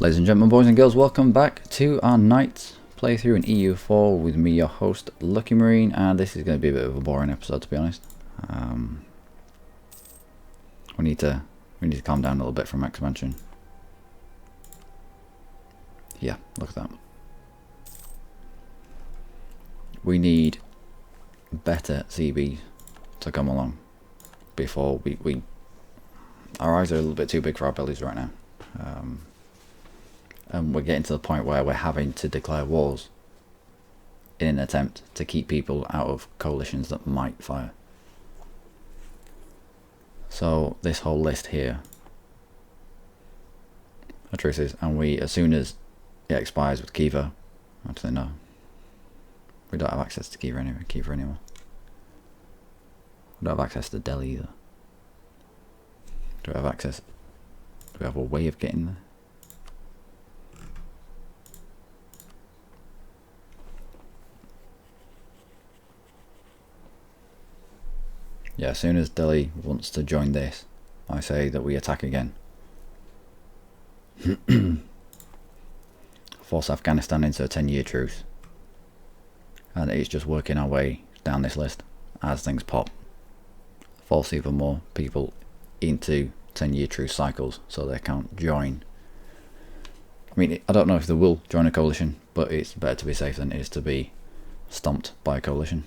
Ladies and gentlemen, boys and girls, welcome back to our night playthrough in EU4 with me, your host, Luckymarine, and this is going to be a bit of a boring episode, to be honest. We need to calm down a little bit from expansion. Yeah, look at that. We need better CBs to come along before we our eyes are a little bit too big for our bellies right now. And we're getting to the point where we're having to declare wars in an attempt to keep people out of coalitions that might fire. So this whole list here, the truth is, and as soon as it expires with Kiva, actually no, we don't have access to Kiva anymore. We don't have access to Delhi either. Do we have access? Do we have a way of getting there? Yeah, as soon as Delhi wants to join this, I say that we attack again. Force Afghanistan into a 10-year truce. And it's just working our way down this list as things pop. Force even more people into 10-year truce cycles so they can't join. I mean, I don't know if they will join a coalition, but it's better to be safe than it is to be stomped by a coalition.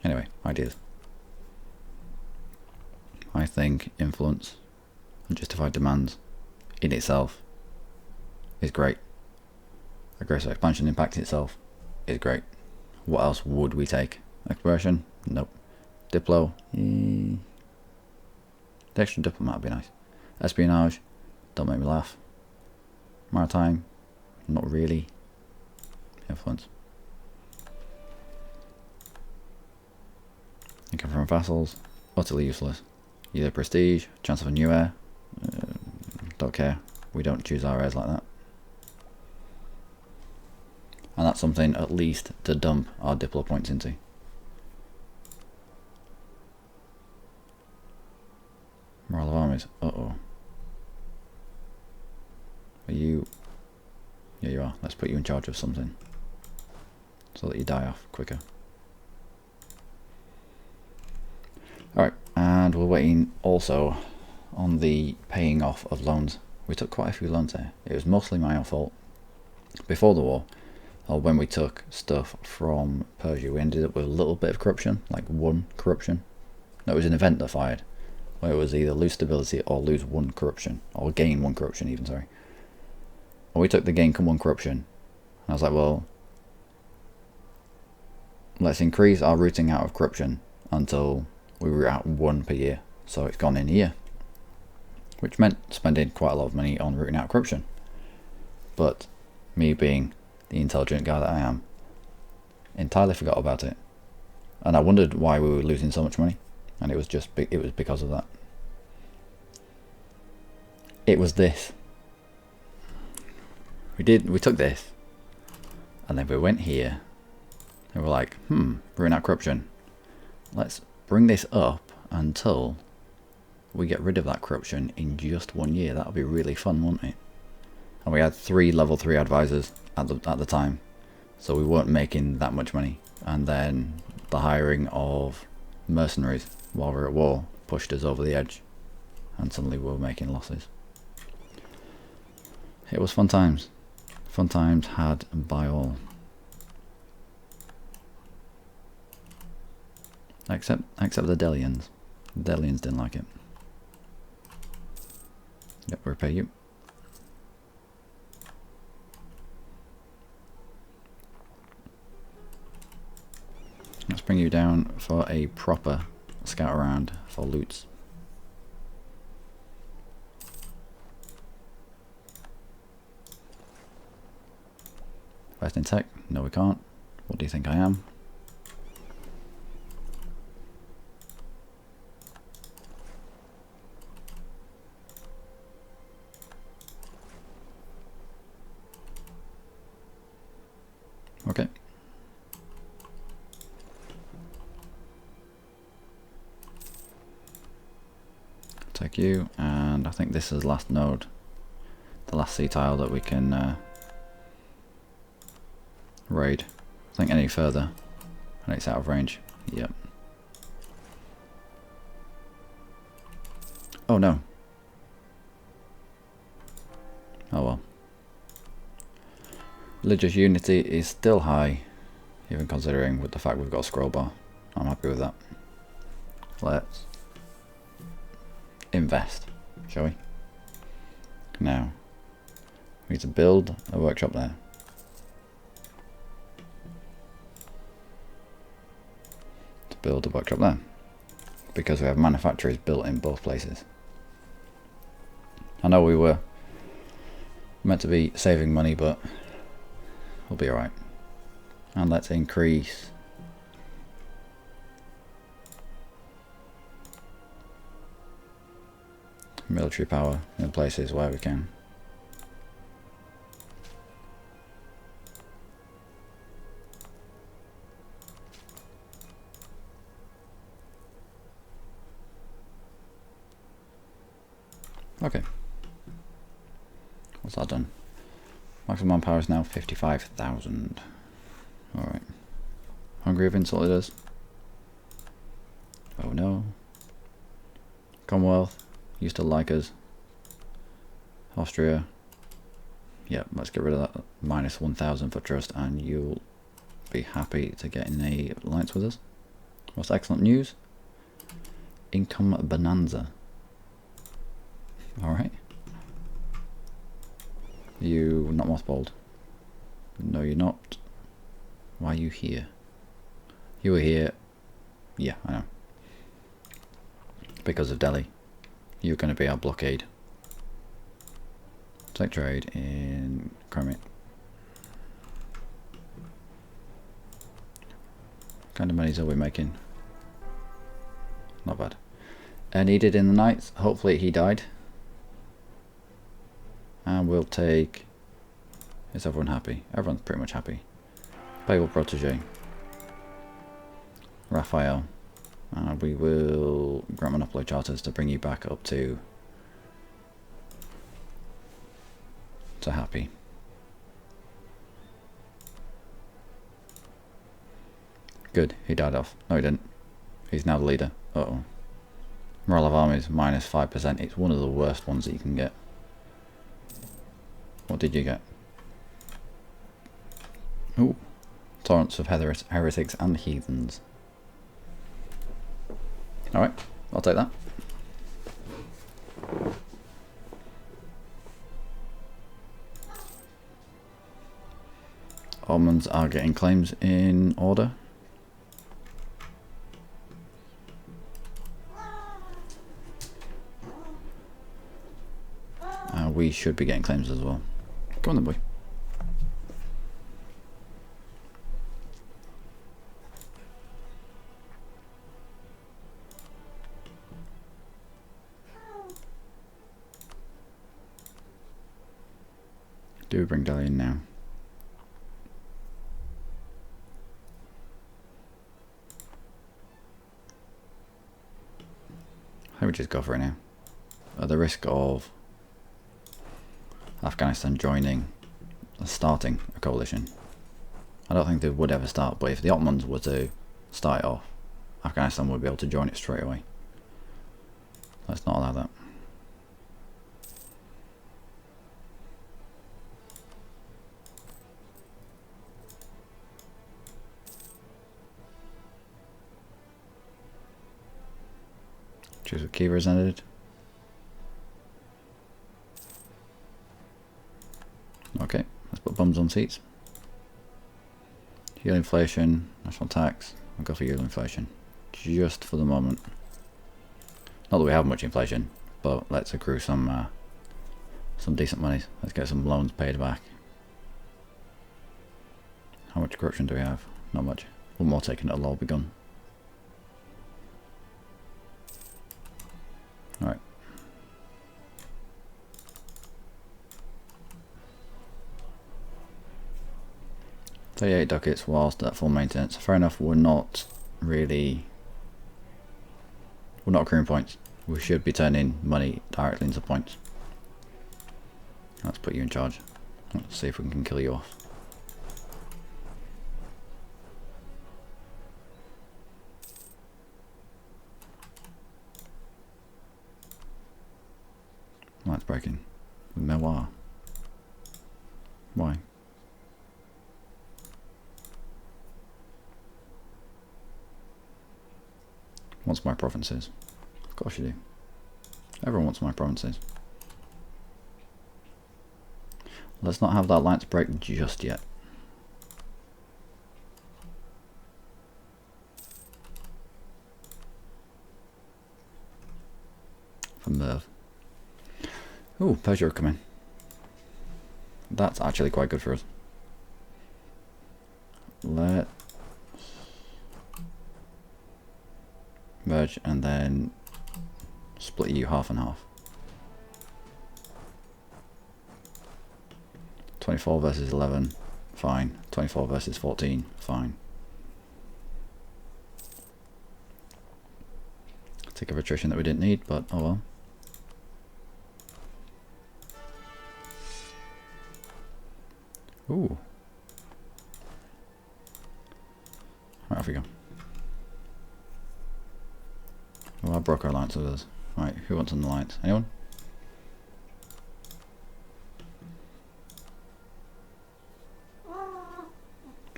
Anyway, ideas. I think influence and justified demands in itself is great. Aggressive expansion impact itself is great. What else would we take? Exploration? Nope. Diplo? The extra diplomat would be nice. Espionage? Don't make me laugh. Maritime? Not really. Influence. Income from vassals? Utterly useless. Either prestige, chance of a new heir. Don't care. We don't choose our heirs like that. And that's something at least to dump our Diplo points into. Morale of armies. Uh-oh. Are you... Yeah, you are. Let's put you in charge of something. So that you die off quicker. Alright, and we're waiting also on the paying off of loans. We took quite a few loans here. It was mostly my own fault. Before the war, or when we took stuff from Persia, we ended up with a little bit of corruption, like 1 corruption. No, it was an event that fired, where it was either lose stability or lose 1 corruption, or gain 1 corruption even, sorry. Well, we took the gain 1 corruption, and I was like, well, let's increase our rooting out of corruption until we were out 1 per year, so it's gone in a year, which meant spending quite a lot of money on rooting out corruption. But me being the intelligent guy that I am, entirely forgot about it, and I wondered why we were losing so much money, and it was because of that. It was this. We took this, and then we went here, and we're like, rooting out corruption. Let's bring this up until we get rid of that corruption in just 1 year. That would be really fun, wouldn't it? And we had 3 level 3 advisors at the time, so we weren't making that much money. And then the hiring of mercenaries while we were at war pushed us over the edge, and suddenly we were making losses. It was fun times. Fun times had by all. Except the Delians. The Delians didn't like it. Yep, repay you. Let's bring you down for a proper scout around for loots. Best in tech? No, we can't. What do you think I am? Okay. Take you, and I think this is last node. the last sea tile that we can raid. I think any further and it's out of range. Yep. Oh no. Oh well. Religious unity is still high, even considering with the fact we've got a scroll bar. I'm happy with that. Let's invest, shall we? Now, we need to build a workshop there. To build a workshop there. Because we have manufacturers built in both places. I know we were meant to be saving money, but we'll be alright. And let's increase military power in places where we can. Okay. What's that done? Maximum power is now 55,000. Alright. Hungary have insulted us. Oh no. Commonwealth used to like us. Austria. Yep, let's get rid of that minus 1,000 for trust and you'll be happy to get in a alliance with us. Most excellent news. Income bonanza. Alright. You not mothballed. No, you're not. Why are you here? You were here. Yeah, I know. Because of Delhi. You're going to be our blockade. Take trade in Crimea. What kind of monies are we making? Not bad. Needed in the Knights. Hopefully he died. And we'll take... Is everyone happy? Everyone's pretty much happy. Papal Protege. Raphael. And we will grant monopoly charters to bring you back up to happy. Good, he died off. No he didn't. He's now the leader. Uh-oh. Morale of armies minus 5%. It's one of the worst ones that you can get. What did you get? Ooh. Torrents of heretics and heathens. Alright, I'll take that. Ottomans are getting claims in order. We should be getting claims as well. Come on then, boy. Do we bring Delhi in now? I would just go for it now. At the risk of Afghanistan starting a coalition. I don't think they would ever start, but if the Ottomans were to start it off, Afghanistan would be able to join it straight away. Let's not allow that. Choose what key ended. Okay, let's put bums on seats. Heal inflation, national tax. I'll go for heal inflation. Just for the moment. Not that we have much inflation, but let's accrue some decent money. Let's get some loans paid back. How much corruption do we have? Not much. One more taken, it'll all be gone. Alright. $38 ducats whilst at full maintenance. Fair enough, we're not accruing points. We should be turning money directly into points. Let's put you in charge. Let's see if we can kill you off. Light's breaking. Memoir. Why? Wants my provinces. Of course you do. Everyone wants my provinces. Let's not have that lights break just yet. For Merv. Ooh, Persia are coming. That's actually quite good for us. Let's merge and then split you half and half. 24 versus 11, fine. 24 versus 14, fine. Tick of attrition that we didn't need, but oh well. Ooh. Right, off we go. Oh, I broke our alliance with us. Right, who wants an alliance? Anyone?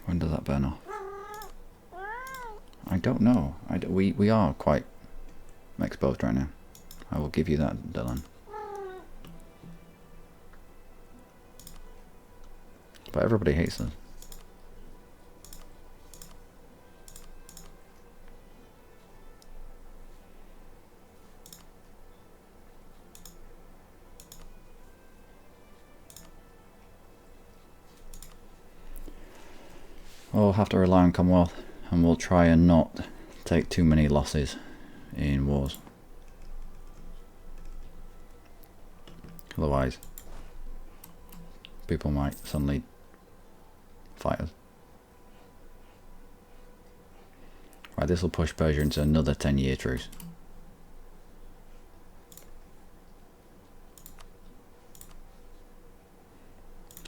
When does that burn off? I don't know. We are quite exposed right now. I will give you that, Dylan. But everybody hates us. We'll have to rely on Commonwealth, and we'll try and not take too many losses in wars. Otherwise, people might suddenly fight us. Right, this will push Persia into another 10-year truce.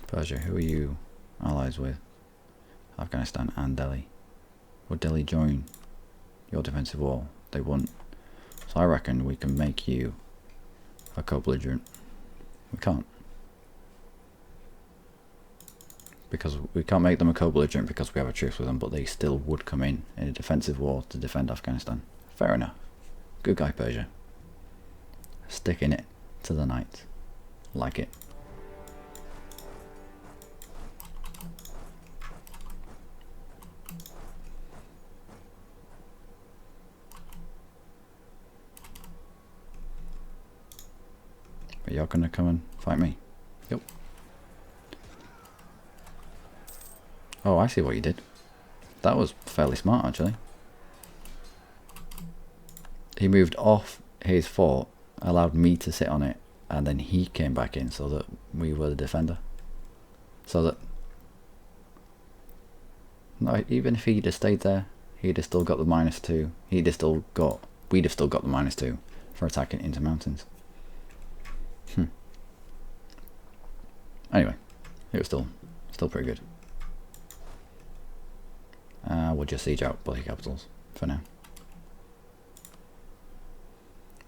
Persia, who are you allies with? Afghanistan and Delhi. Would Delhi join your defensive wall? They wouldn't. So I reckon we can make you a co-belligerent. We can't. Because we can't make them a co-belligerent because we have a truce with them, but they still would come in a defensive war to defend Afghanistan. Fair enough. Good guy, Persia. Sticking it to the night. Like it. But you're gonna come and fight me? Yep. Oh, I see what you did. That was fairly smart, actually. He moved off his fort, allowed me to sit on it, and then he came back in so that we were the defender. So that... No, even if he'd have stayed there, he'd have still got the -2. He'd have still got... We'd have still got the -2 for attacking into mountains. Anyway, it was still pretty good. We'll just siege out bloody capitals for now.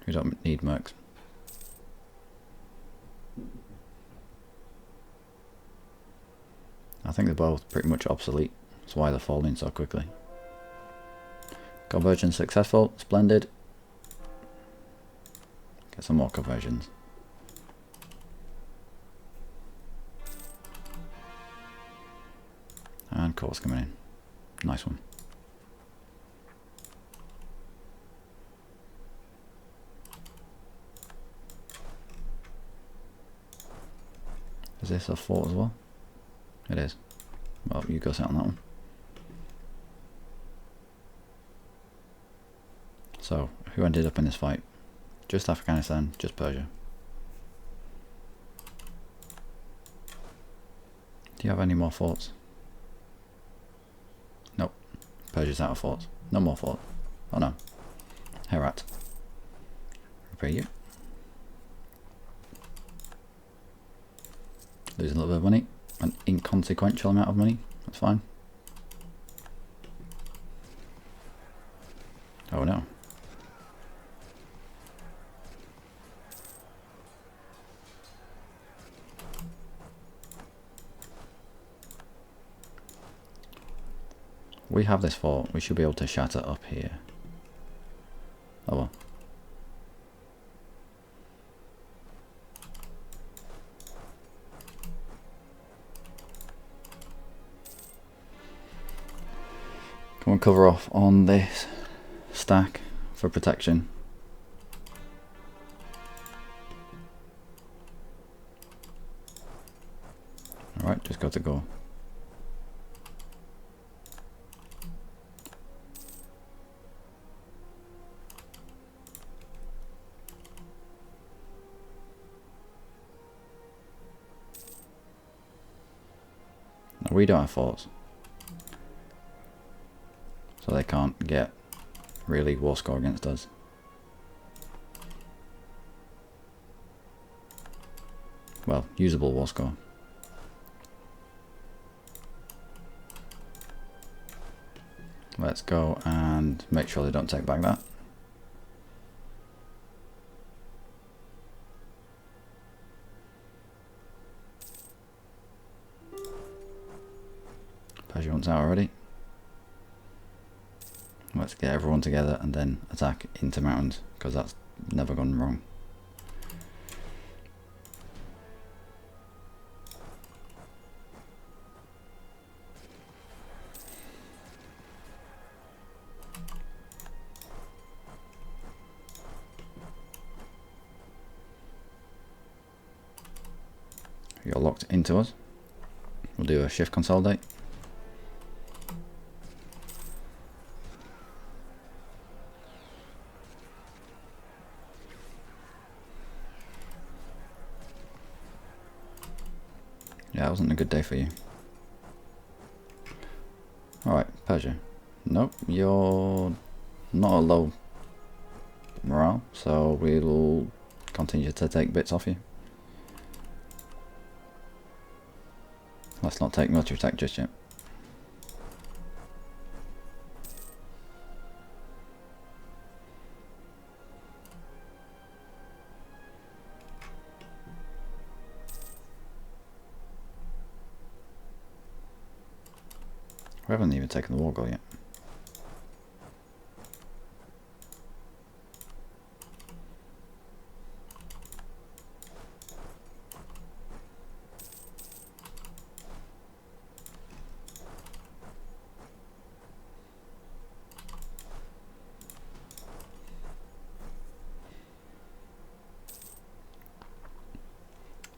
We don't need mercs. I think they're both pretty much obsolete. That's why they're falling so quickly. Conversion successful, splendid. Get some more conversions. And course coming in. Nice one. Is this a fort as well? It is. Well, you go sit on that one. So, who ended up in this fight? Just Afghanistan, just Persia. Do you have any more forts? Nope. Persia's out of forts. No more fort. Oh no. Herat. Repair you. Losing a little bit of money, an inconsequential amount of money, that's fine. Oh no. We have this fort, we should be able to shatter up here. Oh well. Come on, cover off on this stack for protection. Alright, just got to go. No, we don't have forts, so they can't get really war score against us. Well, usable war score. Let's go and make sure they don't take back that. Persian's out already. Let's get everyone together and then attack into mountains, because that's never gone wrong. You're locked into us. We'll do a shift consolidate. Yeah, that wasn't a good day for you. Alright, Persia. Nope, you're not a low morale, so we'll continue to take bits off you. Let's not take military tech just yet. We haven't even taken the war goal yet.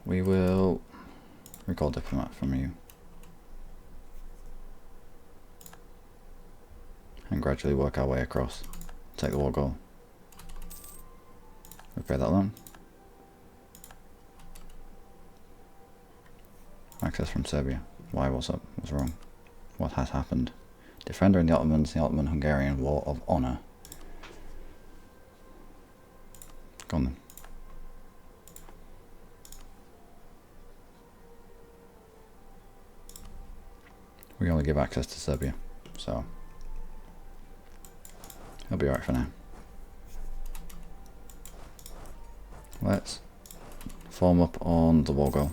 We will recall diplomat from you. And gradually work our way across. Take the war goal. Repair that loan. Access from Serbia. Why? What's up? What's wrong? What has happened? Defender in the Ottoman-Hungarian War of Honour. Go on then. We only give access to Serbia, so it'll be alright for now. Let's form up on the war goal.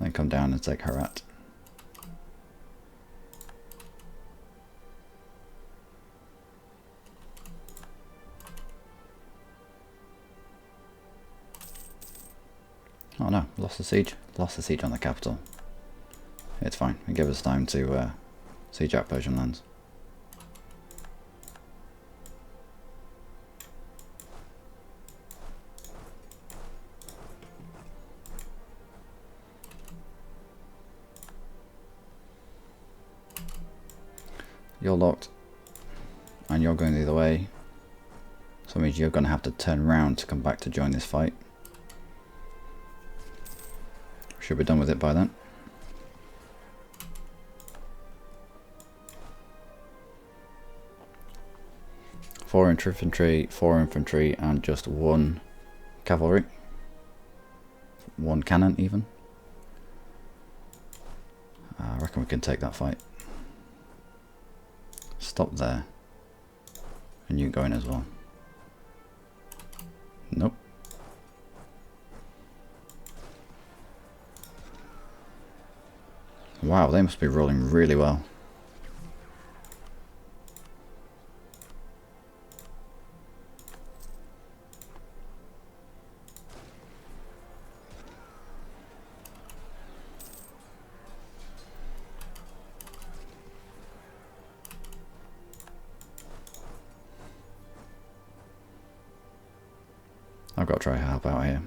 Then come down and take Herat. Oh no, lost the siege. Lost the siege on the capital. It's fine, it gave us time to siege out Persian lands. You're locked, and you're going the other way, so it means you're going to have to turn around to come back to join this fight. Should be done with it by then. 4 infantry, 4 infantry, and just 1 cavalry. 1 cannon even. I reckon we can take that fight. Stop there. And you go in as well. Nope. Wow, they must be rolling really well. I've got to try to help out here.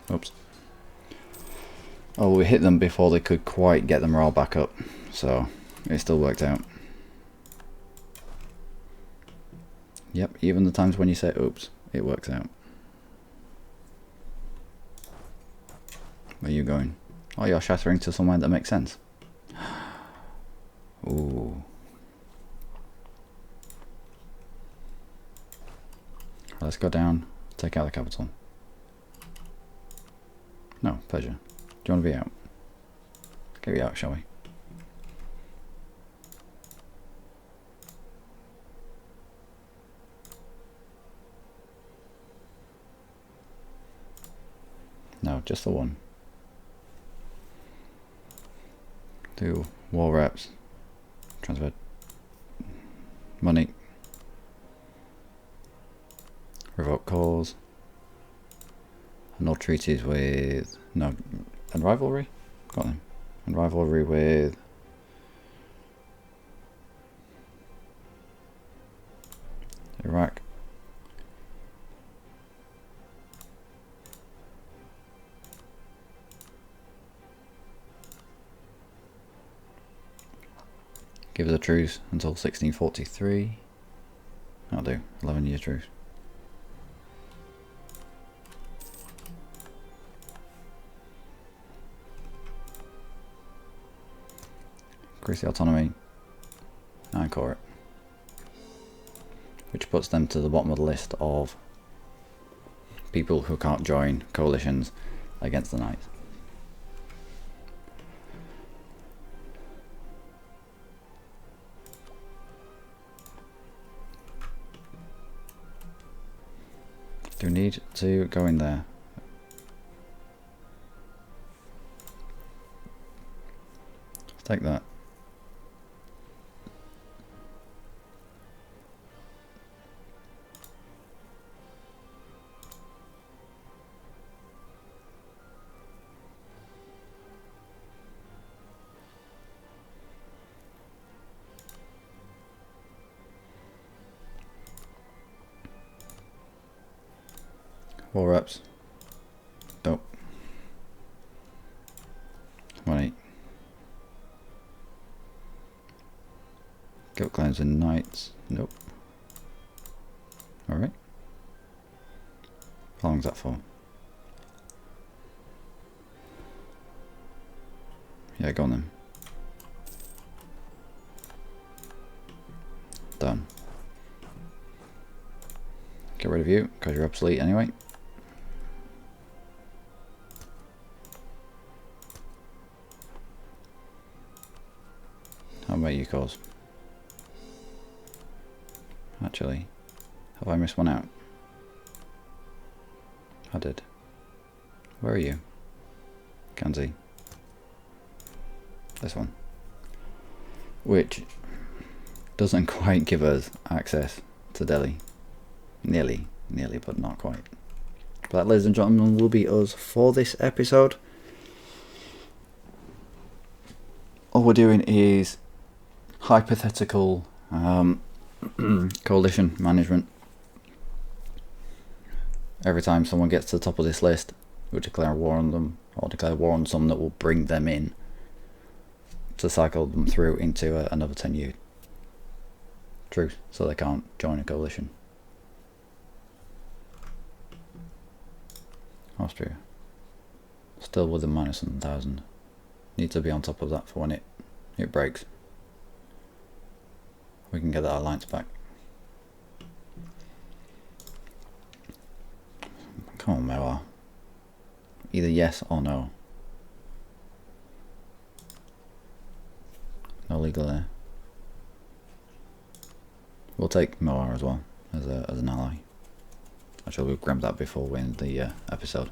Oops. Oh, we hit them before they could quite get the morale back up, so it still worked out. Yep, even the times when you say oops, it works out. Where are you going? Oh, you're shattering to somewhere that makes sense. Ooh. Let's go down, take out the capital. No, pleasure. Do you want to be out? Get you out, shall we? No, just the one. Do war reps. Transfer money. Revoke cause. No treaties with... No. And rivalry? Got them. And rivalry with... Iraq. Give us a truce until 1643. That'll do. 11-year truce. Increase the autonomy and core it, which puts them to the bottom of the list of people who can't join coalitions against the Knights. Do we need to go in there? Let's take that. War reps. Nope. Money. Guild claims and knights. Nope. Alright. How long's that for? Yeah, go on then. Done. Get rid of you, because you're obsolete anyway. How about you, cause? Actually, have I missed one out? I did. Where are you? Kanzi. This one. Which doesn't quite give us access to Delhi. Nearly, but not quite. But that, ladies and gentlemen, will be us for this episode. All we're doing is hypothetical coalition management. Every time someone gets to the top of this list, we'll declare war on them, or declare war on some that will bring them in to cycle them through into another 10-year truce, so they can't join a coalition. Austria. Still with a minus 1,000. Need to be on top of that for when it breaks. We can get that alliance back. Come on, Moa. Either yes or no. No legal there. We'll take Moa as well as an ally. Actually, we've grabbed that before we end the episode.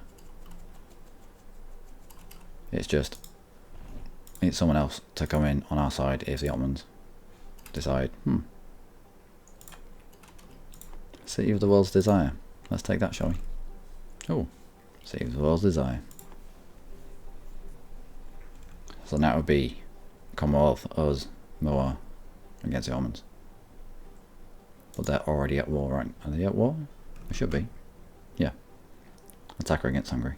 It's just it's someone else to come in on our side if the Ottomans decide, City of the World's Desire. Let's take that, shall we? Oh, City of the World's Desire. So now it would be Commonwealth, us, Moa against the Ottomans. But they're already at war, right? Are they at war? They should be. Yeah. Attacker against Hungary.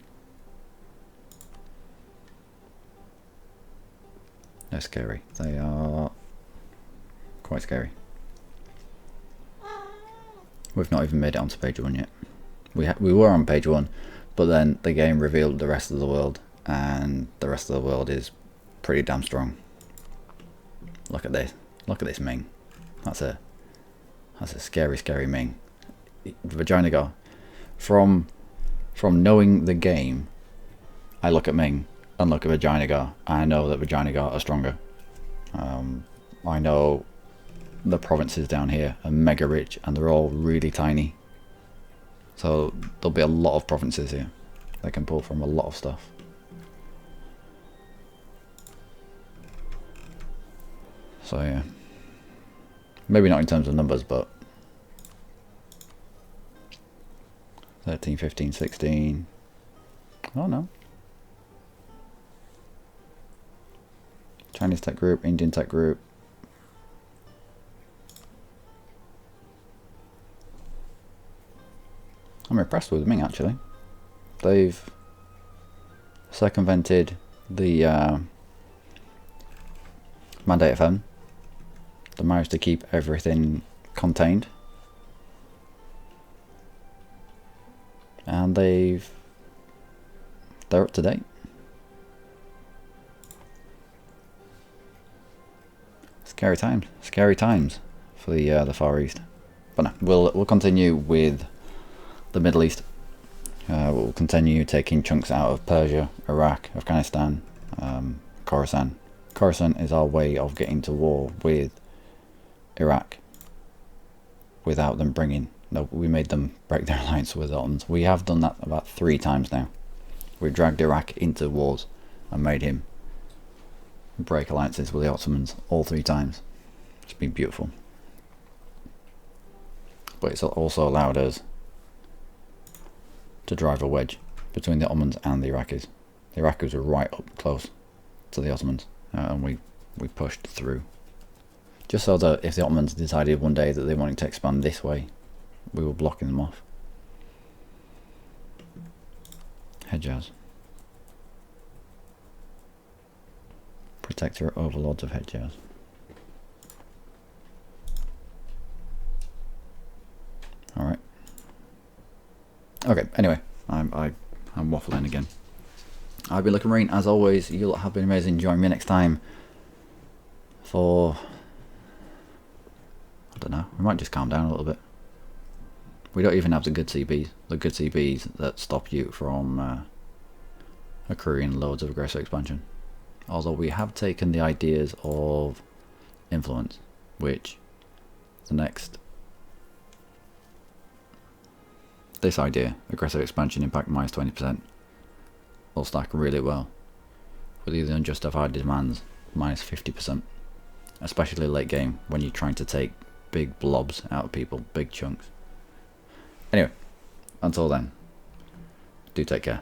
They're scary. They are quite scary. We've not even made it onto page 1 yet. We were on page 1, but then the game revealed the rest of the world, and the rest of the world is pretty damn strong. Look at this. Look at this Ming. That's a scary, scary Ming. Vagina Gar. From knowing the game, I look at Ming and look at Vagina Gar, and I know that Vagina Gar are stronger. I know the provinces down here are mega rich and they're all really tiny. So there'll be a lot of provinces here. They can pull from a lot of stuff. So yeah. Maybe not in terms of numbers, but 13, 15, 16. Oh no. Chinese tech group, Indian tech group. I'm impressed with Ming actually. They've circumvented the Mandate FM. They managed to keep everything contained. And they're up to date. Scary times for the Far East. But no, we'll continue with the Middle East. We'll continue taking chunks out of Persia, Iraq, Afghanistan, Khorasan. Khorasan is our way of getting to war with Iraq without them bringing. No, we made them break their alliance with the Ottomans. We have done that about 3 times now. We dragged Iraq into wars and made him break alliances with the Ottomans all 3 times. It's been beautiful. But it's also allowed us to drive a wedge between the Ottomans and the Iraqis. The Iraqis were right up close to the Ottomans, and we pushed through. Just so that if the Ottomans decided one day that they wanted to expand this way, we were blocking them off. Hejaz. Protector overlords of Hejaz. Alright. Okay, anyway, I'm waffling again. I've been Luckymarine, as always. You have been amazing. Join me next time for, I don't know, we might just calm down a little bit. We don't even have the good CBs. The good CBs that stop you from accruing loads of aggressive expansion. Although we have taken the ideas of influence, which the next, this idea, aggressive expansion impact minus 20%, will stack really well with the unjustified demands minus 50%, especially late game when you're trying to take big blobs out of people, big chunks. Anyway, until then, do take care.